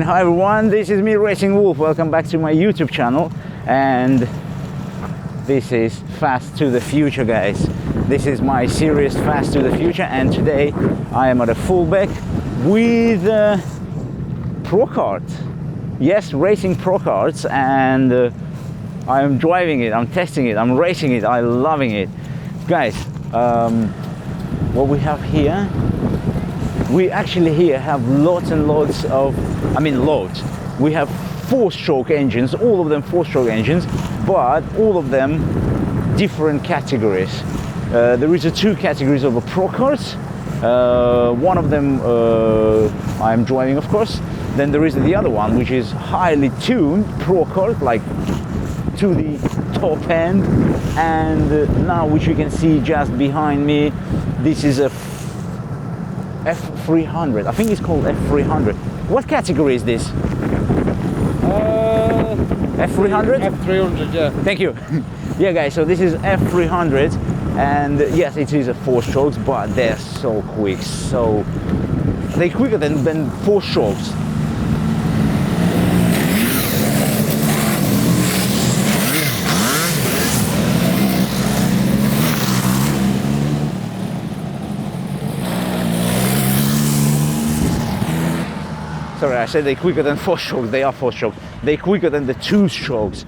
Hi everyone, this is me, Racing Wolf. Welcome back to my YouTube channel, and this is Fast to the Future, guys. This is my series Fast to the Future, and today I am at a Fulbeck with ProKart. Yes, racing ProKarts, and I am driving it, I'm testing it, I'm racing it, I'm loving it. Guys, what we have here, we actually here have lots and lots of, loads. We have 4-stroke engines, all of them 4-stroke engines, but all of them different categories. There is 2 categories of ProKarts. One of them I'm driving, of course. Then there is the other one, which is highly tuned ProKart, like to the top end. And now, which you can see just behind me, this is a F300. I think it's called F300. What category is this? F300? F300, yeah. Thank you. Yeah, guys, so this is F300, and yes, it is a 4-strokes, but they're so quick, so they're quicker than 4-strokes. Sorry, I said they're quicker than 4-strokes. They are 4-strokes. They're quicker than the 2-strokes.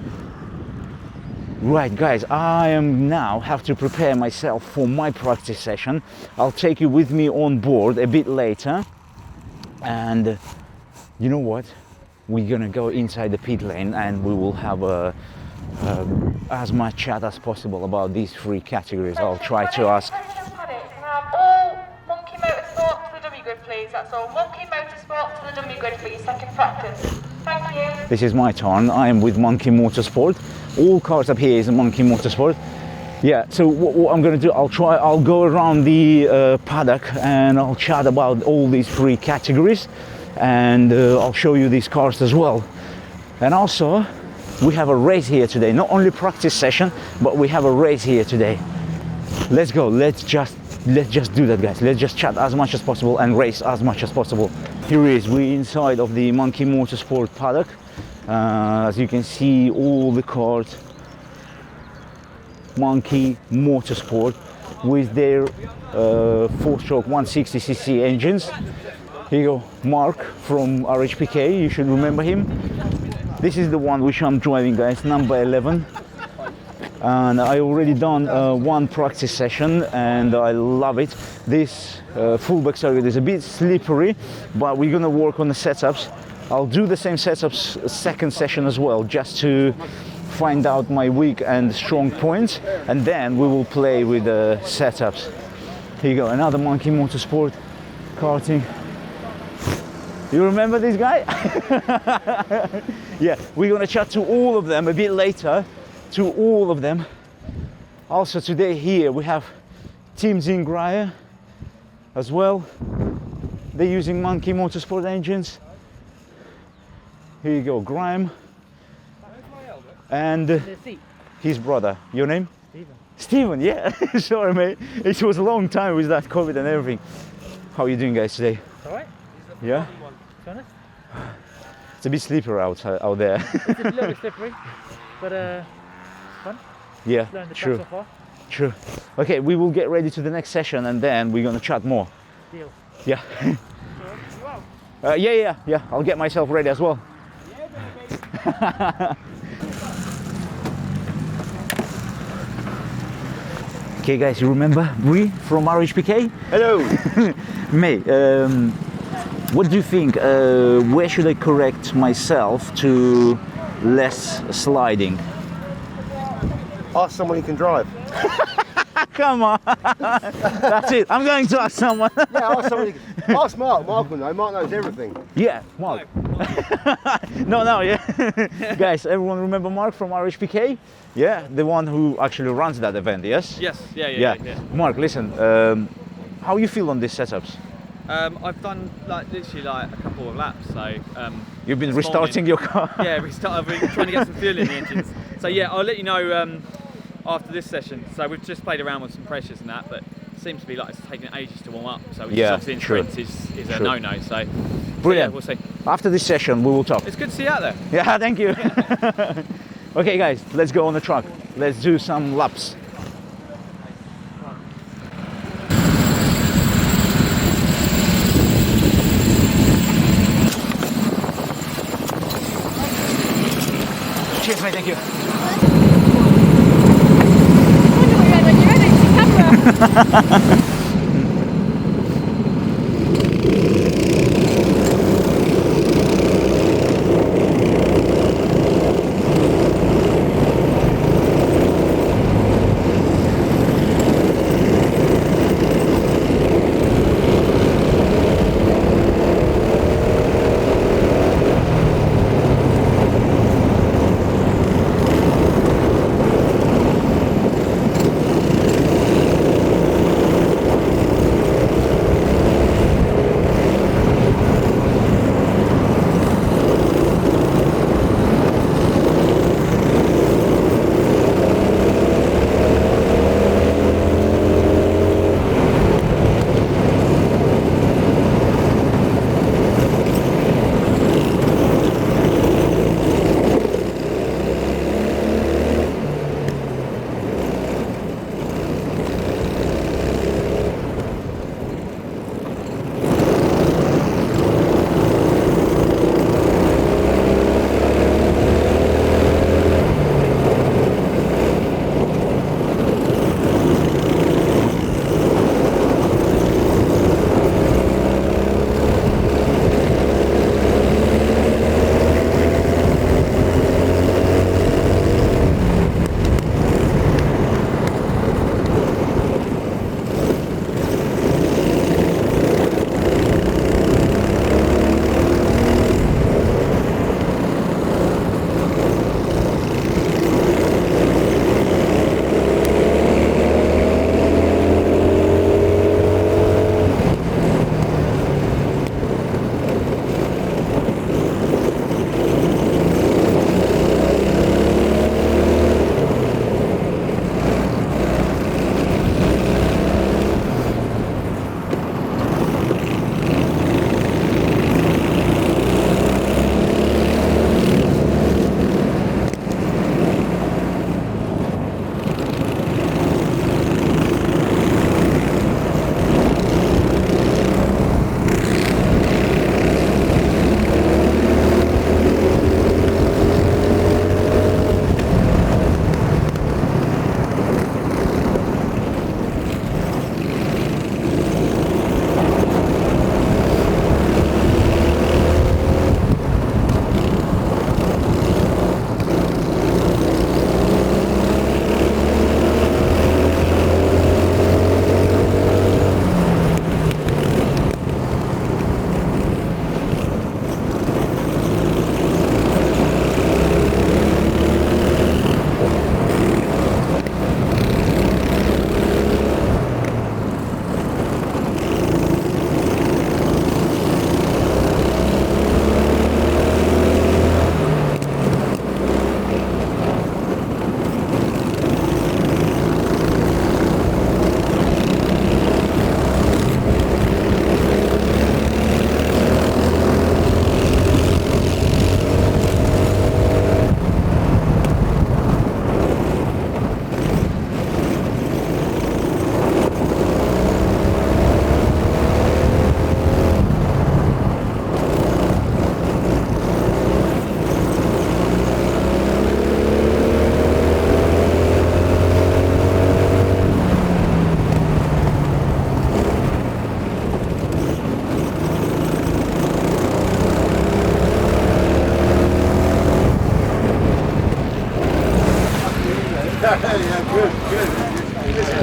Right, guys, I am now have to prepare myself for my practice session. I'll take you with me on board a bit later. And you know what? We're gonna go inside the pit lane, and we will have as much chat as possible about these 3 categories. I'll try to ask. That's all. Monkey Motorsport to the dummy grid for your second practice. Thank you. This is my turn. I am with Monkey Motorsport. All cars up here is a Monkey Motorsport. Yeah, so what I'm going to do, I'll go around the paddock, and I'll chat about all these 3 categories, and I'll show you these cars as well. And also, we have a race here today. Not only practice session, but we have a race here today. Let's go. Let's just do that, guys. Let's just chat as much as possible and race as much as possible. Here is, we're inside of the Monkey Motorsport paddock. As you can see, all the cars, Monkey Motorsport, with their 4-stroke 160cc engines. Here you go, Mark from RHPK, you should remember him. This is the one which I'm driving, guys, number 11. And I already done 1 practice session, and I love it. This Fulbeck circuit is a bit slippery, but we're gonna work on the setups. I'll do the same setups second session as well, just to find out my weak and strong points, and then we will play with the setups. Here you go, another Monkey Motorsport karting. You remember this guy? Yeah, we're gonna chat to all of them a bit later. To all of them. Also today here we have Team Zingraya as well. They're using Monkey Motorsport engines. Here you go, Graham. And his brother. Your name? Stephen. Stephen, yeah. Sorry, mate. It was a long time with that COVID and everything. How are you doing, guys, today? Alright. Yeah? It's a bit slippery out there. It's a little bit slippery, but fun. Yeah, true. So far. True. Okay, we will get ready to the next session, and then we're gonna chat more. Deal. Yeah. Yeah. I'll get myself ready as well. Okay, guys, you remember Bree from RHPK? Hello. Mate, what do you think? Where should I correct myself to less sliding? Ask someone who can drive. Come on. That's it. I'm going to ask someone. Yeah, ask someone. Ask Mark. Mark will know. Mark knows everything. Yeah, Mark. No, yeah. Guys, everyone remember Mark from RHPK? Yeah, the one who actually runs that event, yes? Yes, yeah. Mark, listen, how you feel on these setups? I've done literally a couple of laps, so you've been restarting your car? Yeah, I've been trying to get some fuel in the engines. So yeah, I'll let you know after this session. So we've just played around with some pressures and that, but it seems to be like it's taking ages to warm up. So yeah, obviously in sprints is a no-no. So Brilliant. we'll see. After this session, we will talk. It's good to see you out there. Yeah, thank you. Okay, guys, let's go on the truck. Let's do some laps. Cheers, mate, thank you.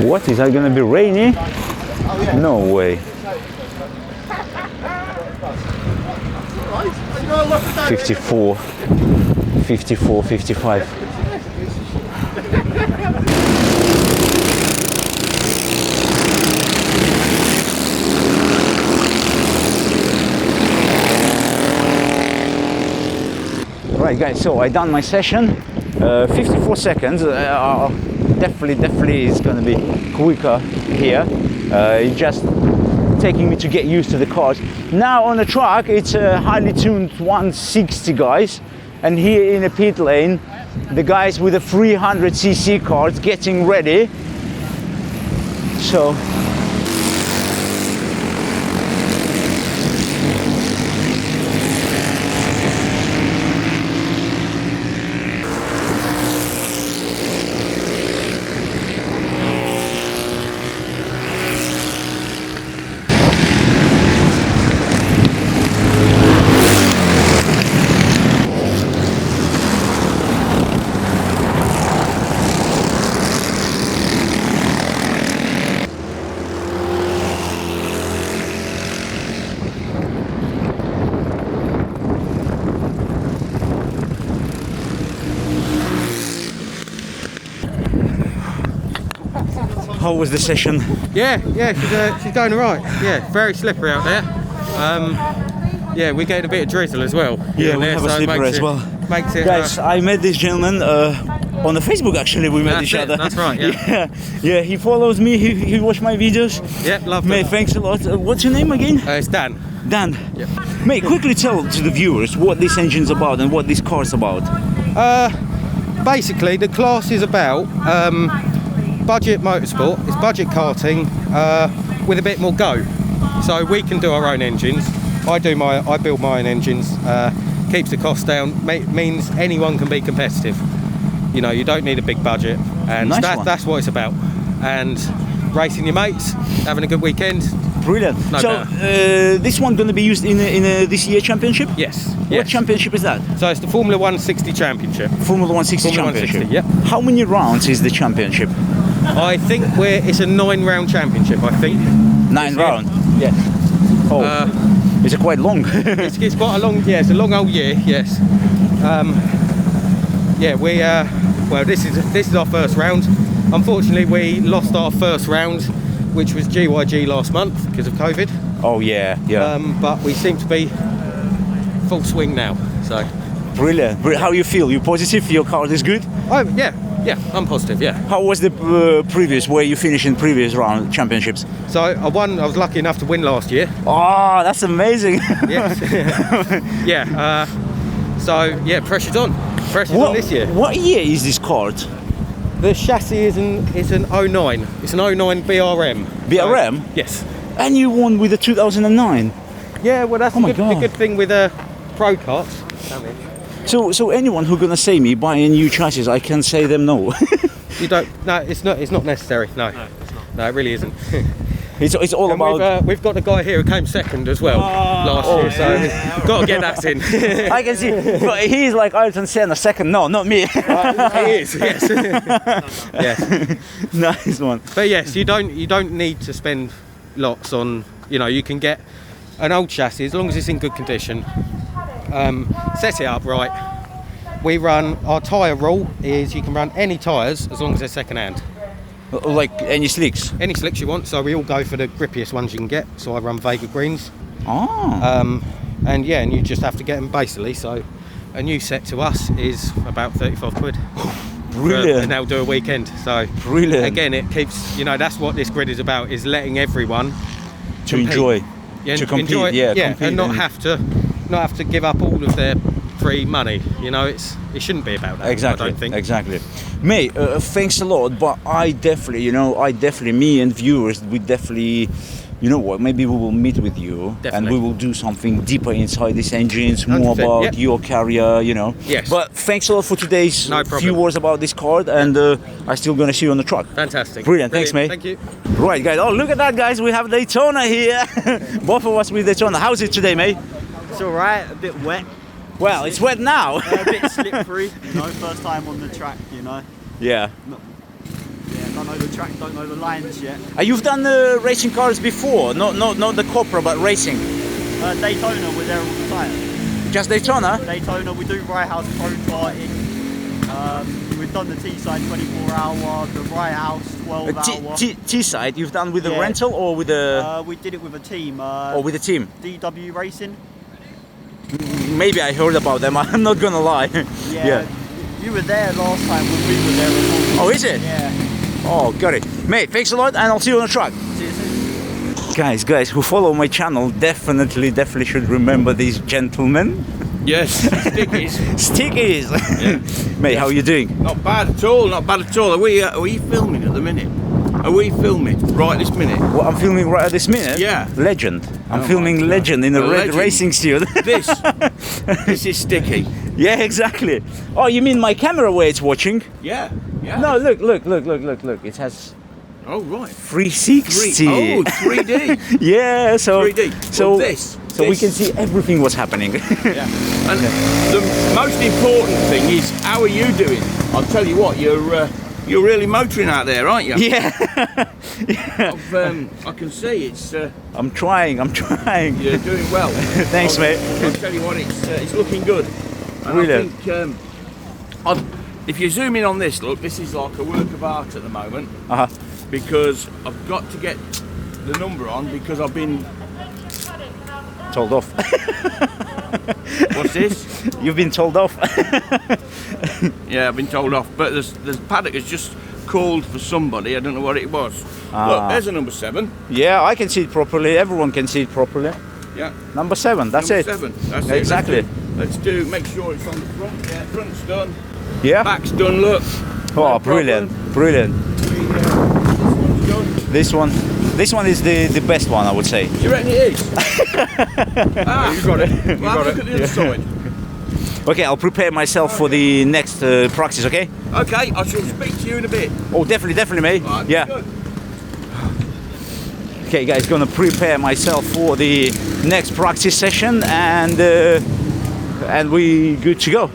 What, is that gonna be rainy? No way. 54, 54, 55. Right guys, so I done my session, 54 seconds, definitely is gonna be quicker here. It just taking me to get used to the cars. Now on the track, it's a highly tuned 160, guys. And here in the pit lane, the guys with the 300cc cars getting ready. So how was the session? Yeah, she's going all right. Yeah, very slippery out there. Yeah, we're getting a bit of drizzle as well. Yeah, we have a slipper as well. Makes it. Guys, I met this gentleman on the Facebook. Actually, we met each other. That's right. Yeah. Yeah. He follows me. He watched my videos. Yeah, love it. Mate, thanks a lot. What's your name again? It's Dan. Dan. Yep. Mate, quickly tell to the viewers what this engine's about and what this car's about. Basically, the class is about budget motorsport. It's budget karting with a bit more go. So we can do our own engines. I build my own engines. Keeps the cost down. Means anyone can be competitive. You know, you don't need a big budget, and Nice that's what it's about. And racing your mates, having a good weekend. Brilliant. No So this one going to be used in this year championship? Yes. What championship is that? So it's the Formula 160 Championship. Formula 160 Formula championship. 160, yep. How many rounds is the championship? I think it's a 9-round championship. I think 9 year. rounds. Yes. Oh, it's quite long. it's quite a long. Yeah, it's a long old year. Yes. Yeah, we. Well, this is our first round. Unfortunately, we lost our first round, which was GYG last month because of COVID. Oh yeah. But we seem to be full swing now. So. Brilliant. How you feel? You positive? Your car is good? Oh yeah, I'm positive. Yeah. How was the previous? Where you finished in previous round championships? So I won. I was lucky enough to win last year. Oh, that's amazing. Yes. Yeah. So yeah, pressure's on. Pressure's on this year. What year is this car? The chassis is an 09. It's an 09 BRM. BRM? So, yes. And you won with the 2009. Yeah. Well, that's Oh my the God. good thing with ProKart. So anyone who gonna say me buy a new chassis, I can say them no. You don't. No, it's not necessary. No, it really isn't. It's all And about. we've got a guy here who came second as well last year, so got to get that in. I can see, but he's like Ayrton Senna second. No, not me. He is, yes. Yes. Nice one. But yes, you don't need to spend lots on. You know, you can get an old chassis as long as it's in good condition. Set it up right. We run our tyre rule is you can run any tyres as long as they're second hand. Like any slicks. Any slicks you want. So we all go for the grippiest ones you can get. So I run Vega greens. Oh. And you just have to get them basically. So a new set to us is about 35 quid. Brilliant. And they'll do a weekend. So Brilliant. again, it keeps, that's what this grid is about, is letting everyone To compete. enjoy. Yeah, To compete, enjoy, yeah, compete and not and- have to give up all of their free money. It shouldn't be about that. Exactly. I don't think. Exactly. Mate, thanks a lot. But I definitely, me and viewers, we definitely, you know what? Maybe we will meet with you and Definitely. we will do something deeper inside these engines, more 100%, about yep. your career, Yes. But thanks a lot for today's No problem. few words about this card, and I'm still gonna see you on the track. Fantastic. Brilliant. Thanks, mate. Thank you. Right, guys. Oh, look at that, guys. We have Daytona here. Both of us with Daytona. How's it today, mate? It's alright, a bit wet, Well, it's wet now. a bit slippery, first time on the track, Yeah. don't know the track, don't know the lines yet. You've done racing cars before, not the Copra, but racing. Daytona, we're there all the time. Just Daytona? Daytona, we do Rye House Pro karting. We've done the T-side 24-hour, the Rye House 12-hour. T-side, you've done with the Yeah. rental or with the We did it with a team, or with the team? DW Racing. Maybe I heard about them. I'm not gonna lie. Yeah. You were there last time when we were there. Oh, is it? Yeah. Oh, got it. Mate, thanks a lot, and I'll see you on the track. See you soon. Guys who follow my channel definitely should remember these gentlemen. Yes, stickies. Stickies. Mate, how are you doing? Not bad at all, not bad at all. Are we filming at the minute? Are we filming right this minute? Well, I'm filming right at this minute. Yeah. Legend. I'm Oh filming my God. Legend in a red Legend. racing suit. This is sticky. Yeah, exactly. Oh, you mean my camera where it's watching? Yeah, yeah. No, look. It has Oh right. 360. Oh, 3D. Yeah, so 3D. So Well, this. we can see everything what's happening. Yeah. And the most important thing is, how are you doing? I'll tell you what, you're really motoring out there, aren't you? Yeah. I can see it's. I'm trying. You're doing well. Thanks, mate. I'll tell you what, it's looking good. And Brilliant. I think if you zoom in on this, look, this is like a work of art at the moment. Uh-huh. Because I've got to get the number on because I've been. Told off. What's this? You've been told off. Yeah, I've been told off. But the paddock has just called for somebody. I don't know what it was. Look, there's a number 7. Yeah, I can see it properly. Everyone can see it properly. Yeah. Number 7. That's number it. 7. That's Exactly. it. Let's do. Make sure it's on the front. Yeah, front's done. Yeah. Back's done. Look. Oh, No brilliant, problem. brilliant. This one's done. This one is the best one, I would say. Do you reckon it is? You got it. You Well, got look it. at the other side. Okay, I'll prepare myself for the next practice. Okay? Okay, I shall speak to you in a bit. Oh, definitely, mate. Right, Yeah. good. Okay, guys, gonna prepare myself for the next practice session, and we good to go.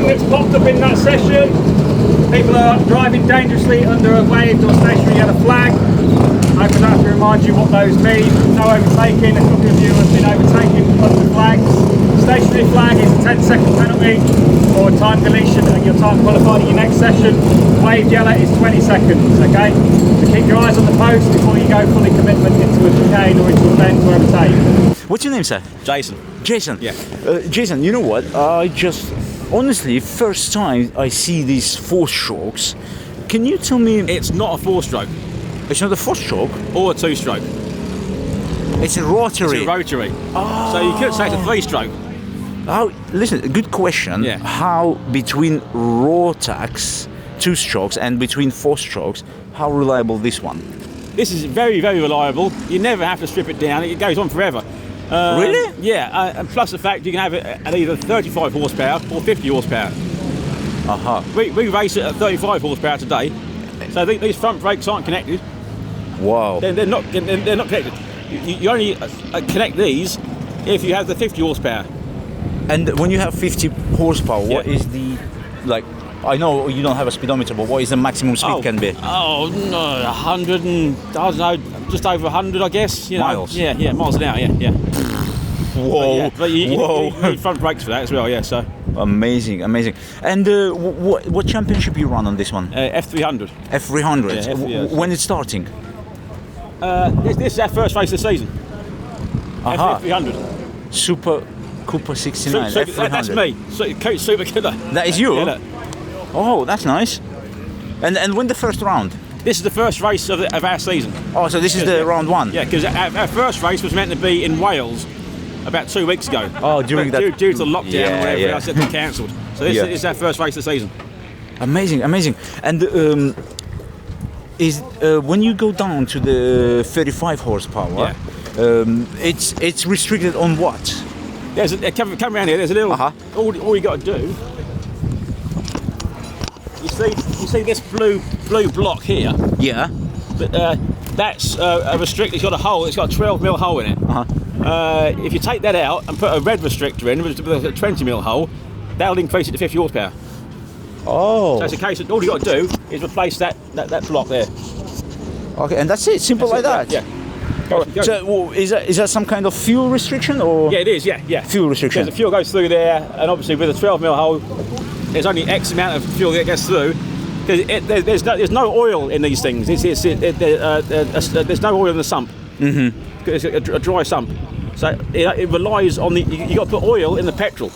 thing that's popped up in that session. People are driving dangerously under a waved or stationary yellow flag. I can have to remind you what those mean. No overtaking. A couple of you have been overtaken under the flag. Stationary flag is a 10-second penalty or time deletion and your time qualified in your next session. Waved yellow is 20 seconds, okay? So keep your eyes on the post before you go fully commitment into a chicane or into a bend to overtake. What's your name, sir? Jason. Jason. Yeah. Jason, you know what? I just, honestly, first time I see these 4-strokes. Can you tell me? It's not a 4-stroke. It's not a 4-stroke? Or a 2-stroke. It's a rotary. It's a rotary. Oh. So you could say it's a 3-stroke. How? Listen, good question. Yeah. How between Rotax 2-strokes and between 4-strokes, how reliable this one? This is very, very reliable. You never have to strip it down. It goes on forever. Really? Yeah, and plus the fact you can have it at either 35 horsepower or 50 horsepower. We race it at 35 horsepower today, so these front brakes aren't connected. Wow. They're not connected. You only connect these if you have the 50 horsepower. And when you have 50 horsepower, what is the, like, I know you don't have a speedometer, but what is the maximum speed can be? Oh, no, 100 and, I don't know, just over 100, I guess. You know? Miles? Yeah, miles an hour, yeah. Whoa, but you need front brakes for that as well, yeah, so. Amazing. And what championship you run on this one? F300. F300? Yeah, F300. When it's starting? This is our first race of the season. F300. Super Cooper 69, F300. That's me, Super Killer. That is you? Yeah, oh, that's nice. And when the first round? This is the first race of our season. Oh, so this is the round 1? Yeah, because our first race was meant to be in Wales about 2 weeks ago. Oh, during that... Due to the lockdown or whatever else, it got cancelled. So this is our first race of the season. Amazing. And when you go down to the 35 horsepower, it's restricted on what? Come around here. There's a little. All you got to do. You see this blue block here? Yeah. But that's a restrictor. It's got a hole. It's got a 12mm hole in it. If you take that out and put a red restrictor in with a 20mm hole, that'll increase it to 50 horsepower. Oh. So it's a case of all you got to do is replace that block there. Okay, and that's it. Simple like that. Yeah. So is that some kind of fuel restriction or? Yeah, it is. Yeah. Fuel restriction. Because the fuel goes through there, and obviously with a 12mm hole, there's only X amount of fuel that gets through. Because there's no oil in these things. There's no oil in the sump. It's a dry sump, so it relies on you got to put oil in the petrol.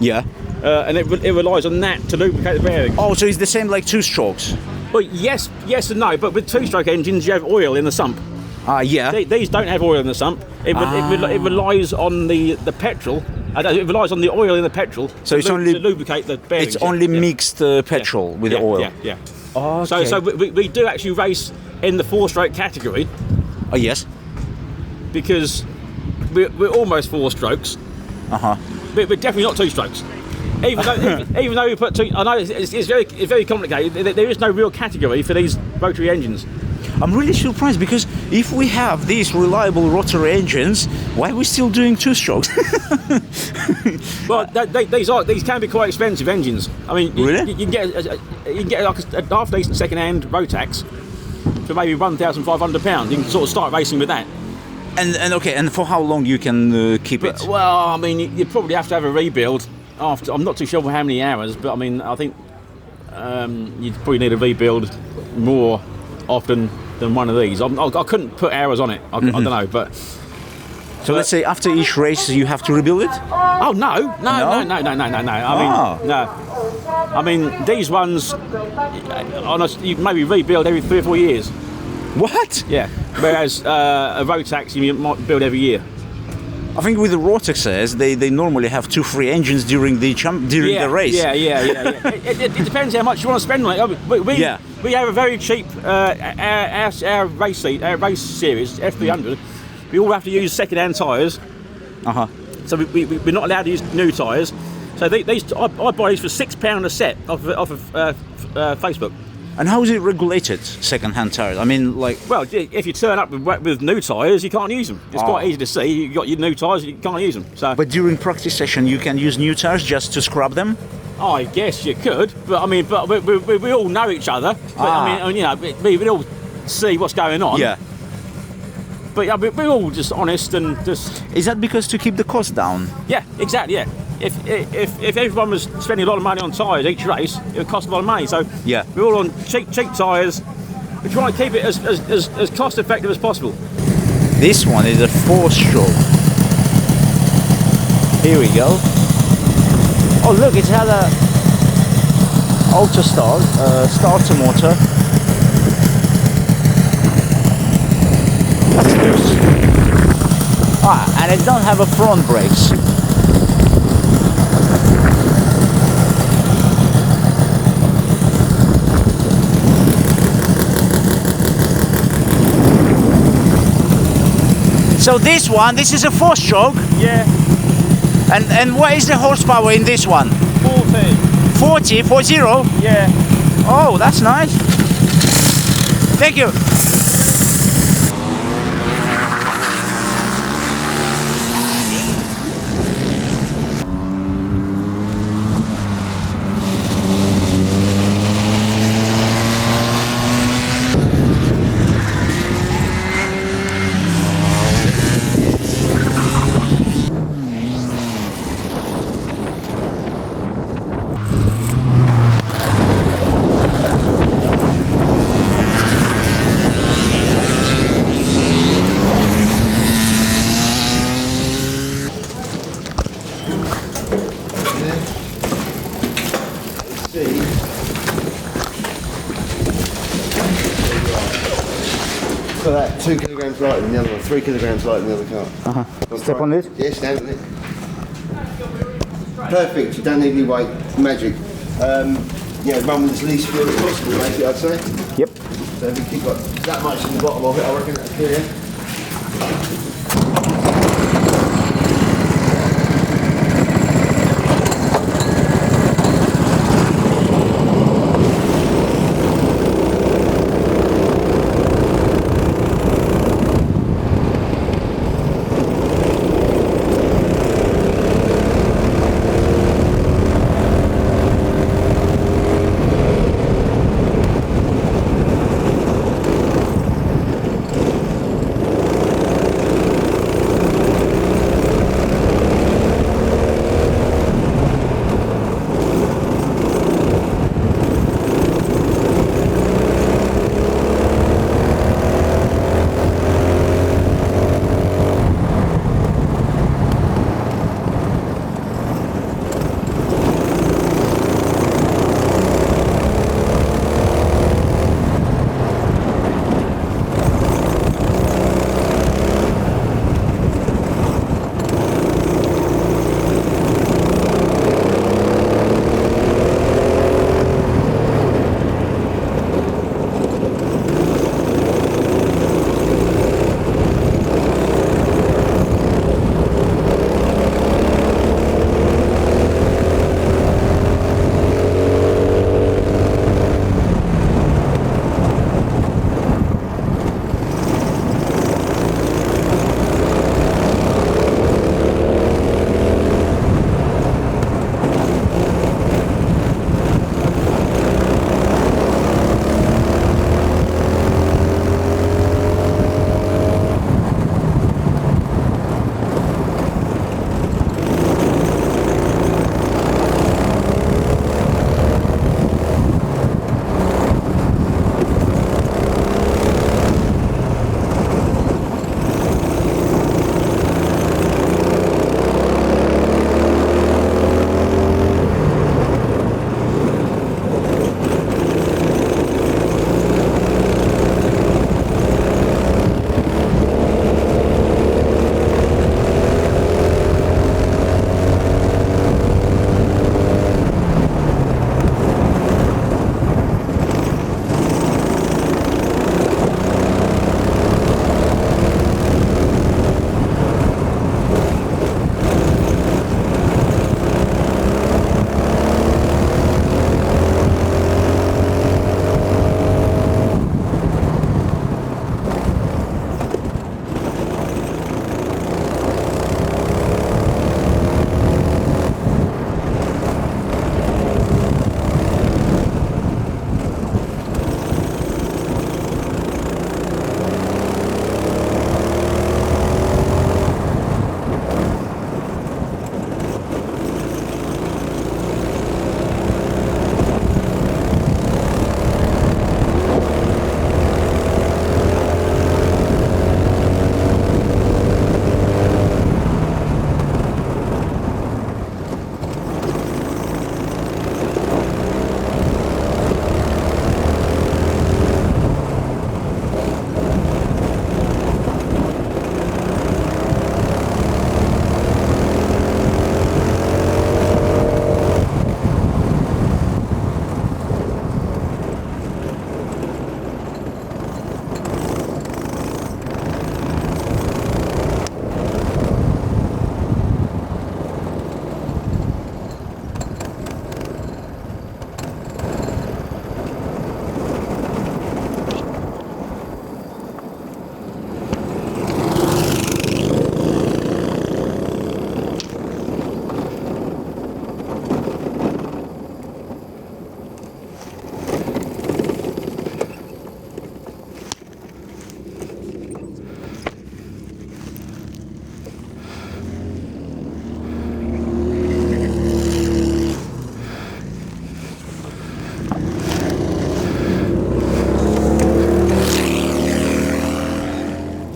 Yeah. And it relies on that to lubricate the bearings. Oh, so it's the same like 2-strokes? Well, yes and no. But with 2-stroke engines, you have oil in the sump. Yeah. These don't have oil in the sump. It relies on the petrol. It relies on the oil in the petrol to lubricate the bearings. It's only mixed petrol with the oil. Yeah. Oh, okay. So we do actually race in the 4-stroke category. Oh yes. Because we're almost 4 strokes. But we're definitely not 2 strokes. Even though we put 2, I know it's very complicated. There is no real category for these rotary engines. I'm really surprised because if we have these reliable rotary engines, why are we still doing 2-strokes? Well, these can be quite expensive engines. I mean, really? you can get like a half decent second-hand Rotax for maybe £1,500. You can sort of start racing with that. And for how long you can keep it? Well, I mean, you probably have to have a rebuild after. I'm not too sure for how many hours, but I mean, I think you'd probably need a rebuild more often than one of these. I couldn't put hours on it. I don't know, but. So let's say after each race you have to rebuild it? Oh no. I mean, no. I mean, these ones, you maybe rebuild every 3 or 4 years. What? Yeah. Whereas a Rotax you might build every year. I think with the Rotaxes, they normally have 2-3 engines during the race. Yeah. It depends how much you want to spend on it. We have a very cheap our race series F300. We all have to use second-hand tyres. So we're not allowed to use new tyres. So I buy these for £6 a set off of Facebook. And how is it regulated, second-hand tyres? I mean, like... Well, if you turn up with new tyres, you can't use them. It's quite easy to see. You've got your new tyres, you can't use them. So. But during practice session, you can use new tyres just to scrub them? I guess you could, but I mean, but we all know each other. But I mean, you know, we all see what's going on. Yeah. But yeah, we're all just honest and just. Is that because to keep the cost down? Yeah, exactly. Yeah. If everyone was spending a lot of money on tyres each race, it would cost a lot of money. So Yeah. we're all on cheap tyres. We try and keep it as cost effective as possible. This one is a 4-stroke. Here we go. Oh look, it's had a auto start, starter motor. That's good. And it don't have a front brakes. So this is a 4-stroke. Yeah. And what is the horsepower in this one? 40. 40? Yeah. Oh, that's nice. Thank you. So that 2 kilograms lighter than the other one, 3 kilograms lighter than the other car. Step on this? Yeah, stand on it. Perfect, you don't need any weight, magic. Yeah, run with as least fuel as possible, basically, I'd say. Yep. So if you keep like that much in the bottom of it, I reckon that's clear.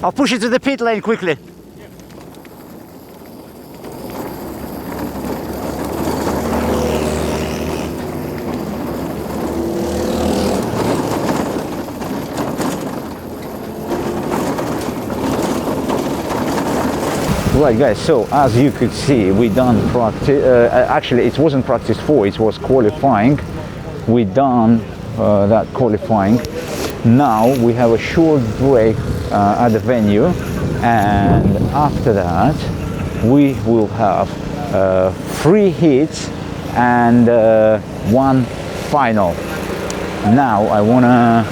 I'll push it to the pit lane quickly. Right guys, so as you could see, we done practice, actually it wasn't practice 4, it was qualifying. We done that qualifying. Now we have a short break at the venue, and after that we will have 3 hits and 1 final. Now I wanna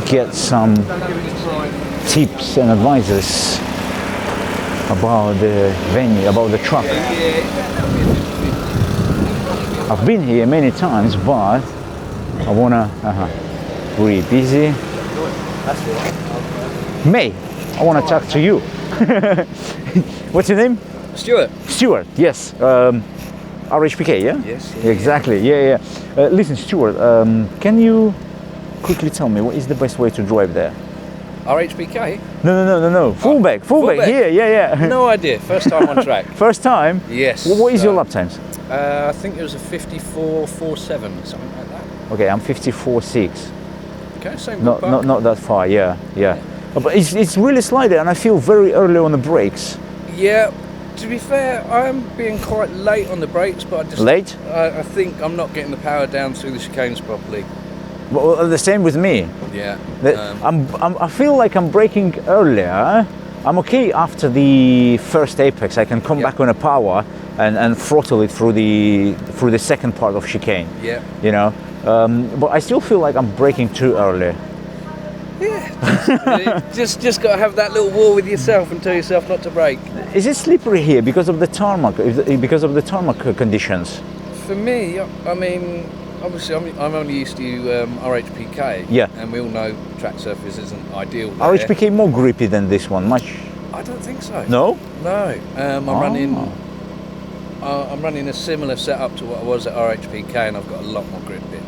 get some tips and advices about the venue, about the track. I've been here many times, but I wanna really busy. May, I wanna talk to you. What's your name? Stuart. Stuart, yes. RHPK, yeah? Yes. Exactly, yeah. Listen, Stuart, can you quickly tell me what is the best way to drive there? RHPK? No. Fulbeck, here, yeah. No idea. First time on track. First time? Yes. What is your lap times? I think it was a 54.47, something like that. Okay, I'm 54.6. Okay, same. Not that far, yeah. But it's really slidey, and I feel very early on the brakes. Yeah. To be fair, I'm being quite late on the brakes, but I just late. I think I'm not getting the power down through the chicanes properly. Well, the same with me. Yeah. I feel like I'm braking earlier. I'm okay after the first apex. I can come back on a power and throttle it through the second part of chicane. Yeah. You know, but I still feel like I'm braking too early. Yeah. just got to have that little war with yourself and tell yourself not to brake. Is it slippery here because of the tarmac? Because of the tarmac conditions? For me, I mean, obviously I'm only used to RHPK. Yeah. And we all know track surface isn't ideal there. RHPK more grippy than this one, much. I don't think so. No. No. I'm running a similar setup to what I was at RHPK, and I've got a lot more grip here.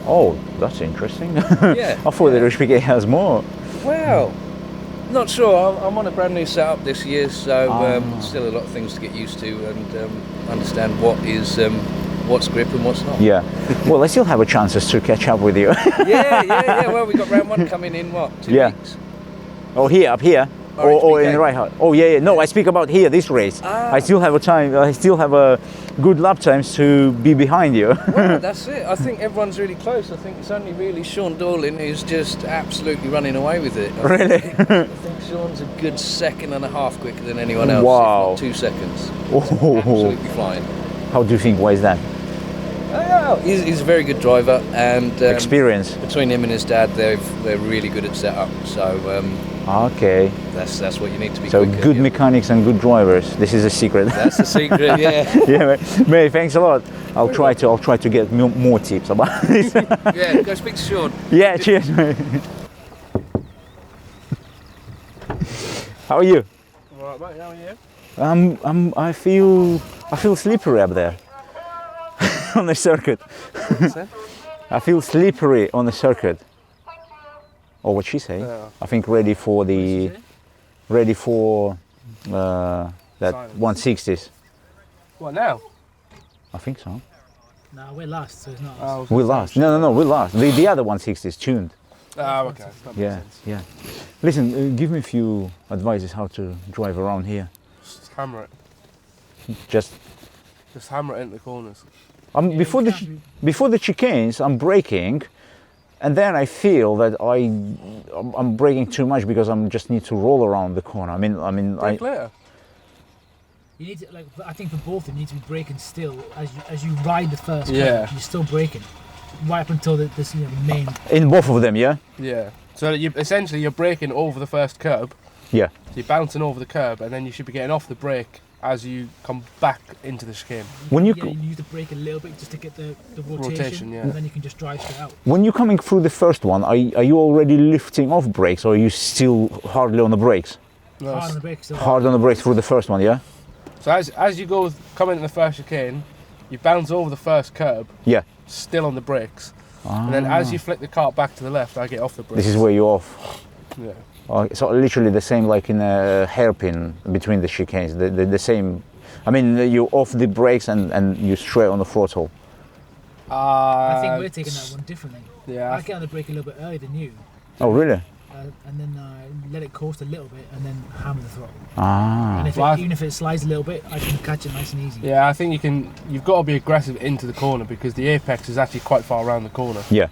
Oh, that's interesting. Yeah. I thought that RHPK has more. Well, not sure. I'm on a brand new setup this year, so still a lot of things to get used to and understand what is what's grip and what's not. Yeah. Well, I still have a chances to catch up with you. Yeah. Well, we got round 1 coming in 2 weeks. Oh, here, up here. Or in the right hand. Oh yeah. No, I speak about here, this race. I still have a good lap times to be behind you. Well, that's it. I think everyone's really close. I think it's only really Sean Dorlin who's just absolutely running away with it. Really? I think Sean's a good 1.5 seconds quicker than anyone else. Wow. If not 2 seconds. Oh. Absolutely flying. How do you think? Why is that? He's a very good driver, and experience between him and his dad, they're really good at setup. So okay, that's what you need to be. So good mechanics and good drivers. This is a secret. That's the secret. Yeah. Yeah, mate. Thanks a lot. I'll try to get more tips about this. Yeah, go speak to Sean. Yeah, cheers, mate. How are you? All right, mate. How are you? I feel slippery up there on the circuit. I feel slippery on the circuit. Or what she say? I think ready for that 160s. What now? I think so. No, we're last, so it's not. We're last. No, we're last. The other 160s tuned. Oh, okay. Yeah. Listen, give me a few advices how to drive around here. Just hammer it. Just hammer it into the corners. Before the chicanes, I'm braking, and then I feel that I'm braking too much because I just need to roll around the corner. I mean. Brake later. You need to, I think for both of them, you need to be braking still as you ride the first curve. You're still braking right up until the main. In both of them, yeah. Yeah. So you're braking over the first curb. Yeah. So you're bouncing over the curb, and then you should be getting off the brake as you come back into the chicane. You need to brake a little bit just to get the rotation, and then you can just drive straight out. When you're coming through the first one, are you already lifting off brakes, or are you still hardly on the brakes? No, hard on the brakes. Hard on the brakes through the first one, yeah? So as you come into the first chicane, you bounce over the first curb. Yeah. Still on the brakes. And then as you flick the cart back to the left, I get off the brakes. This is where you're off. Yeah. Oh, so literally the same like in a hairpin between the chicanes, the same. I mean, you off the brakes and you straight on the throttle. I think we're taking that one differently. Yeah. I get on the brake a little bit earlier than you. Oh, really? And then let it coast a little bit and then hammer the throttle. Ah. And even if it slides a little bit, I can catch it nice and easy. Yeah, I think you've got to be aggressive into the corner because the apex is actually quite far around the corner. Yeah.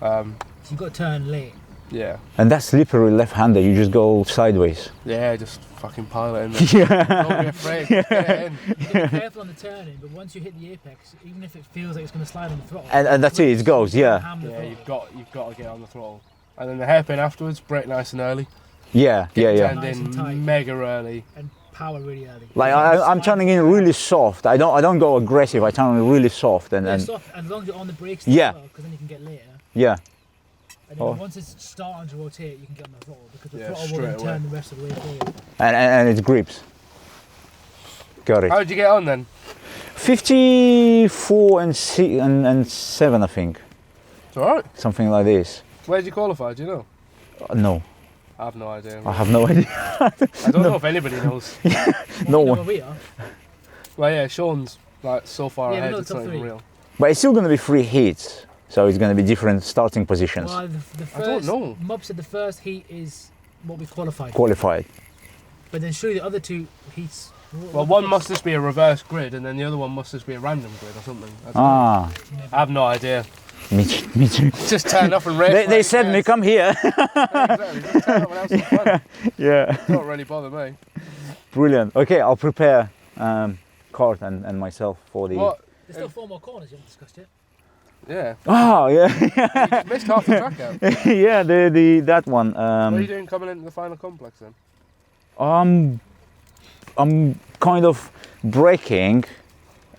So you've got to turn late. Yeah. And that slippery left-hander, you just go sideways. Yeah, just fucking pile it in there. Yeah. Don't be afraid. Get it in. You've got to be careful on the turning, but once you hit the apex, even if it feels like it's going to slide on the throttle. And that's it goes, yeah. Yeah, you've got to get on the throttle. And then the hairpin afterwards, brake nice and early. Yeah, yeah. Turned Nice and tight. in mega early. And power really early. Like I'm turning in really soft. I don't go aggressive. I turn in really soft and soft, as long as you're on the brakes. Yeah. Because then you can get later. Yeah. And then once it's starting to rotate, you can get on the throttle because the throttle will then turn the rest of the way forward. And it grips. Got it. How did you get on then? 54 and 7, I think. It's alright. Something like this. Where did you qualify? Do you know? No. I have no idea. I have no idea. I don't know if anybody knows. No Well, one. we are. Well, yeah, Sean's like so far Yeah, ahead, no, it's top not even three. real. But it's still going to be 3 heats. So it's going to be different starting positions. Well, the first, I don't know. Mob said the first heat is what we qualified. Qualified. But then surely the other 2 heats. Well, one must just be a reverse grid, and then the other one must just be a random grid or something. I don't Ah. know. I have no idea. Me too. Just turn off and race. They said me, come here. Exactly. Just turn up and have some fun. Yeah. Don't really bother me. Brilliant. Okay, I'll prepare Kart and myself for the... What? There's still 4 more corners you haven't discussed yet. Yeah. Oh, yeah. You just missed half the track out. Yeah, that one. What are you doing coming into the final complex then? I'm kind of braking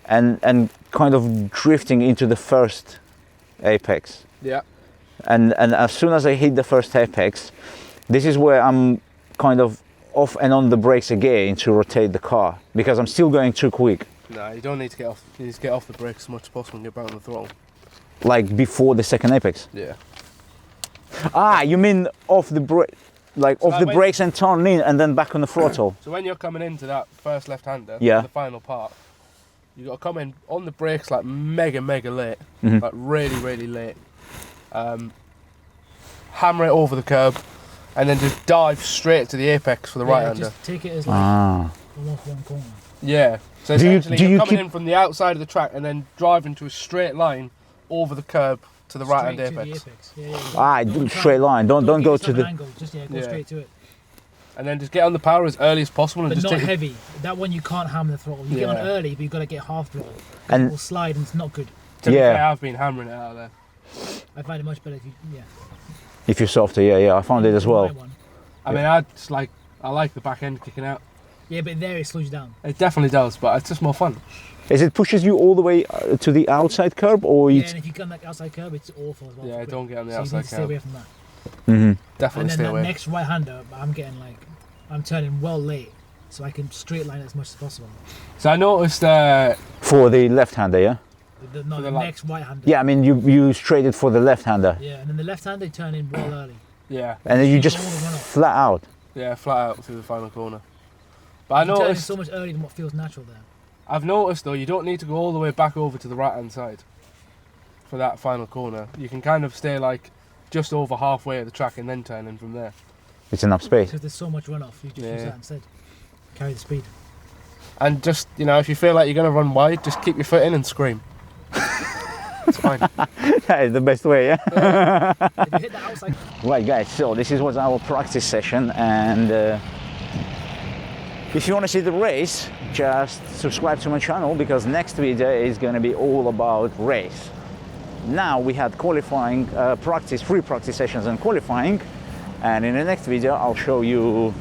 and kind of drifting into the first apex. Yeah. And as soon as I hit the first apex, this is where I'm kind of off and on the brakes again to rotate the car because I'm still going too quick. No, you don't need to get off. You need to get off the brakes as much as possible and get back on the throttle. Like before the second apex. Yeah. Ah, you mean off the brake, like So off like the when- brakes and turn in and then back on the throttle. So when you're coming into that first left-hander, Yeah. the final part, you got to come in on the brakes like mega late, Mhm. like really late. Hammer it over the curb, and then just dive straight to the apex for the right-hander. Just take it as like Ah. almost one corner. Yeah. So Do you- essentially, do you're you coming keep- in from the outside of the track and then drive into a straight line over the curb to the right-hand Straight to the apex. apex. Yeah. Ah, straight line. Don't give go yourself to an the. angle. Just go Yeah. straight to it. And then just get on the power as early as possible and But just not take heavy. That one you can't hammer the throttle. You get on Yeah. early, but you've got to get half throttle. And- it will slide and it's not good. To be Yeah. fair, I've been hammering it out of there. I find it much better if you, If you're softer, yeah, I found it as the well. right one. I mean, I like the back end kicking out. Yeah, but there it slows you down. It definitely does, but it's just more fun. Is it pushes you all the way to the outside curb, or Yeah, it's? and if you come that outside curb, it's awful as well. Yeah, for grip. don't get on the so you outside need to stay curb. away from that. Mhm. Definitely And then stay that away. next right-hander, I'm getting like, I'm turning well late, so I can straight line it as much as possible. So I noticed For the left-hander, yeah. The For the next right-hander. Yeah, I mean you straight it for the left-hander, Yeah, and then the left-hander they turn in well early. yeah, and then you Keep just all the runoff. flat out. yeah, flat out through the final corner. But I You turn in noticed, so much earlier than what feels natural there. I've noticed though, you don't need to go all the way back over to the right hand side for that final corner. You can kind of stay like just over halfway of the track and then turn in from there. It's enough space. Because there's so much runoff, you just use Yeah. that instead. Carry the speed. And just, you know, if you feel like you're going to run wide, just keep your foot in and scream. It's fine. That is the best way, yeah. If you hit the outside, Right, guys. So this was our practice session, and if you want to see the race, just subscribe to my channel because next video is going to be all about race. Now we had qualifying practice, 3 practice sessions and qualifying, and in the next video I'll show you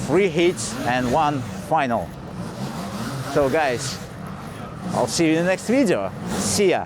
3 heats and 1 final. So guys, I'll see you in the next video. See ya.